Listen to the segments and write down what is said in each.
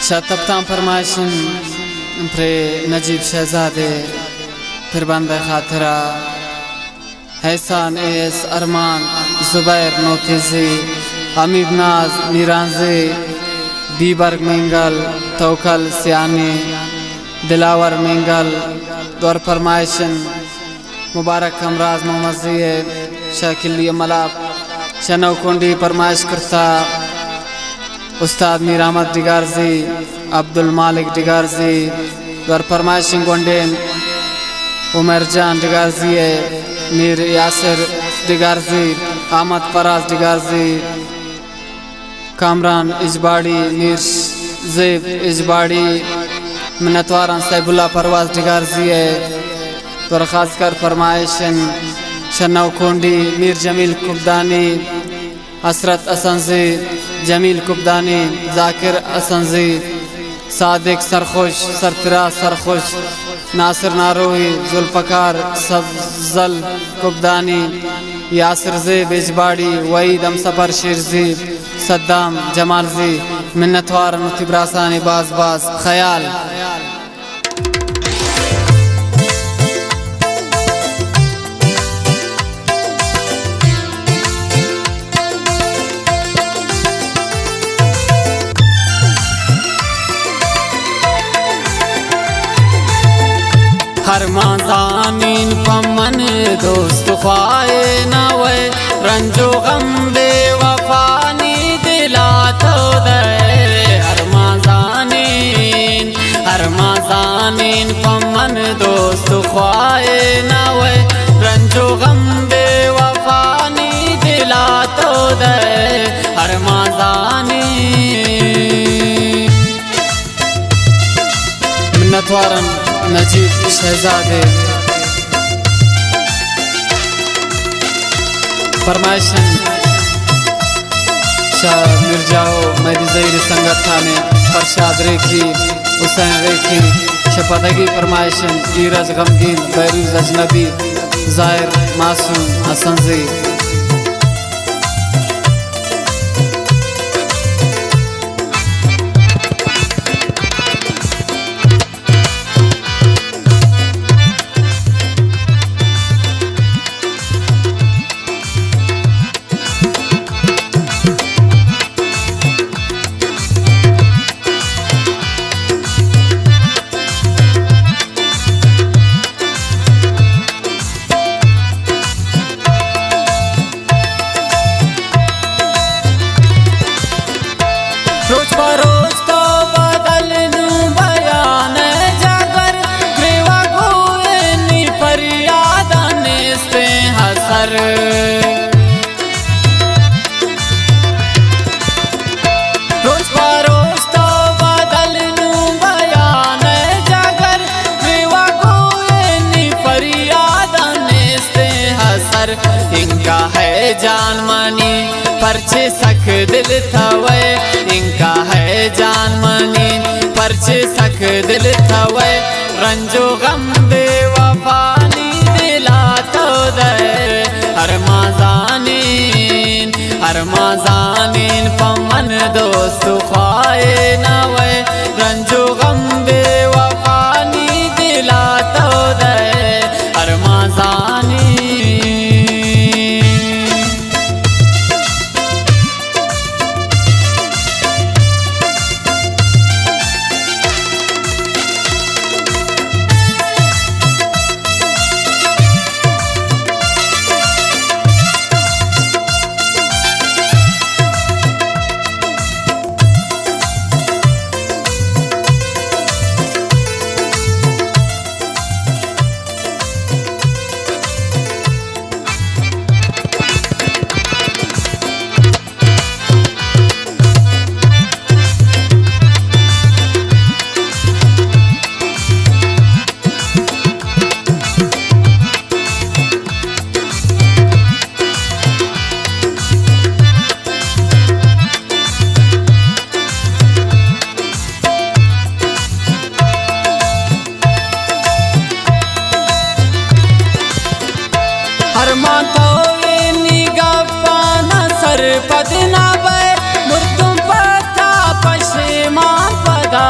शातब्तां फरमाइशन pray Najeeb शहजादे फिर बंदा खातरा हैसान एस अरमान जुबैर नोतिजी अमीब नाज मीरांजे बीबर्ग मेंगल तौकल सियानी दिलावर मेंगल दौर फरमाइशन मुबारक हमराज मोहम्मद शाकिली मलाब शनौ कुंडी फरमाइश करता उस्ताद मीर अहमद डिगारजी अब्दुल मालिक डिगारजी दौर फरमाइशिंग गोंडेन उमर जान डिगारजी मीर यासिर डिगारजी अहमद फराज डिगारजी कामरान इजबाड़ी मीर ज़ेब इजबाड़ी मिन्नतवारन सैबुल्ला परवाज डिगारजी तो खास कर फरमाइशन शन्नौ कोंडी मीर जमील कुब्दानी असरत असंजी जमील कुब्दानी जाकिर असंजी सादिक सरखुश सरफराज सरखुश नासिर नारोही जुल्फ़कार सफजल कुब्दानी यासिर ज़ेब इजबाड़ी वहीद हमसफर शेरजी सद्दाम जमालजी मिन्नतवार मुतिब्रासानी बाज बाज ख्याल हर माज़ानीन पमन दोस्त ख्वाए नवे रंजो गम बेवफानी दिला तो दे हर माज़ानीन पमन दोस्त ख्वाए नवे रंजो गम बेवफानी दिला तो दे हर माज़ानीन मिन्नतवारन नजीब शहजादे फरमाइशन शाह मिर्जाओ मेरी ज़हीर संगत थाने फरशाद रेखी हुसैन रेखी शपदगी फरमाइशन ईरज गमगीन बैरूज अजनबी ज़ाहिर मासूम हसनजी रोज बरोज तो बदल दूं बयान जागर ग्रेवा गोए नी फरियाद से हसर रोज बरोज तो बदल दूं बयान जागर ग्रेवा गोए नी फरियाद से हसर इनका है जान मानी परचे सख दिल थवे इनका है जान मनी परचे सख दिल थवे रंजो गम बेवफानी दिला तो दे हर माज़ानीन पमन दोस्त ख्वाए नवे रंजो गम बेवफानी दिला तो दे हर माज़ानीन पदना बे मुर्दुम पता पशेमा पदा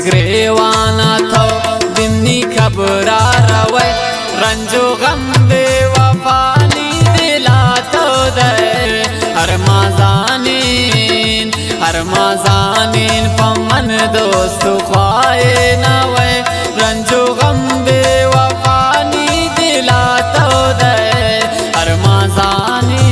जिगरेवाना थो दिमनी खबरा रवे रंजो गम बेवफानी दिला तो दे हर माजानीन पमन दोस्त ख्वाए नवे रंजो गम बेवफानी दिला तो दे हर माजानीन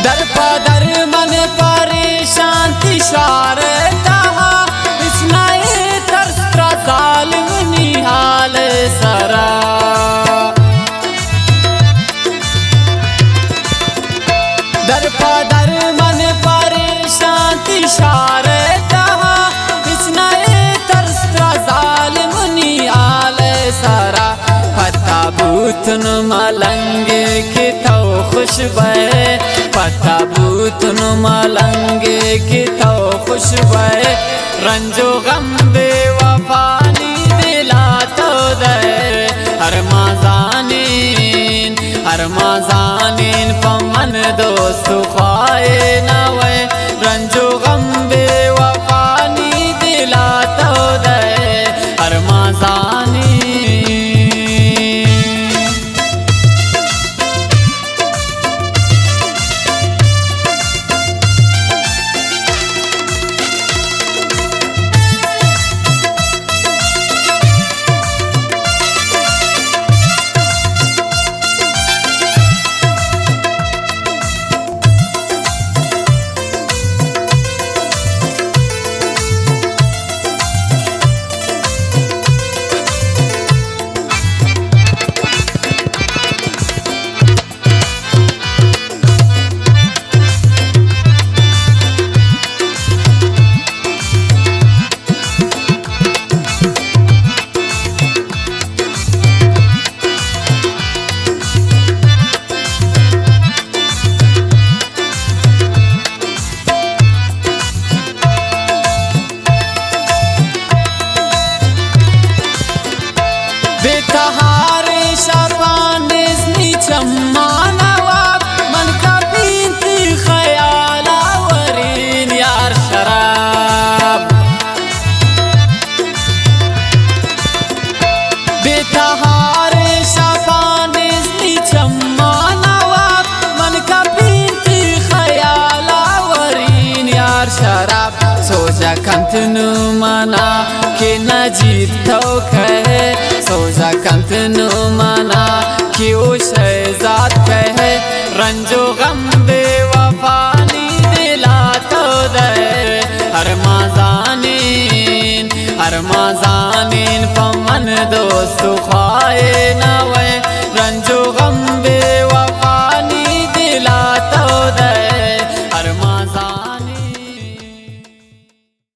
दर मन परेशान तिशारे तहा इसनाए तरसरा जालिम निहाल सरा दर मन परेशान तिशारे तहा इसनाए तरसरा जालिम निहाल सरा पता बूतन मलंगे की तो खुशबे पता बूतन मलंगे की तो खुशबे रंजो गम बेवफानी दिला तो दे हर माजानीन पमन दोस्त ख्वाए नवे रंजो गम बेवफानी दिला तो दे हर माजानीन बेतहारे शबानिस निचम्मा नवाब मन का पीती ख्याला वरीन यार शराब बेतहारे शबानिस निचम्मा नवाब मन का पीती ख्याला वरीन यार शराब सोजा कंतनु मना के नजीब तो कहे सोजा कंतनु मना कि ओ शहजाद कहे रंजो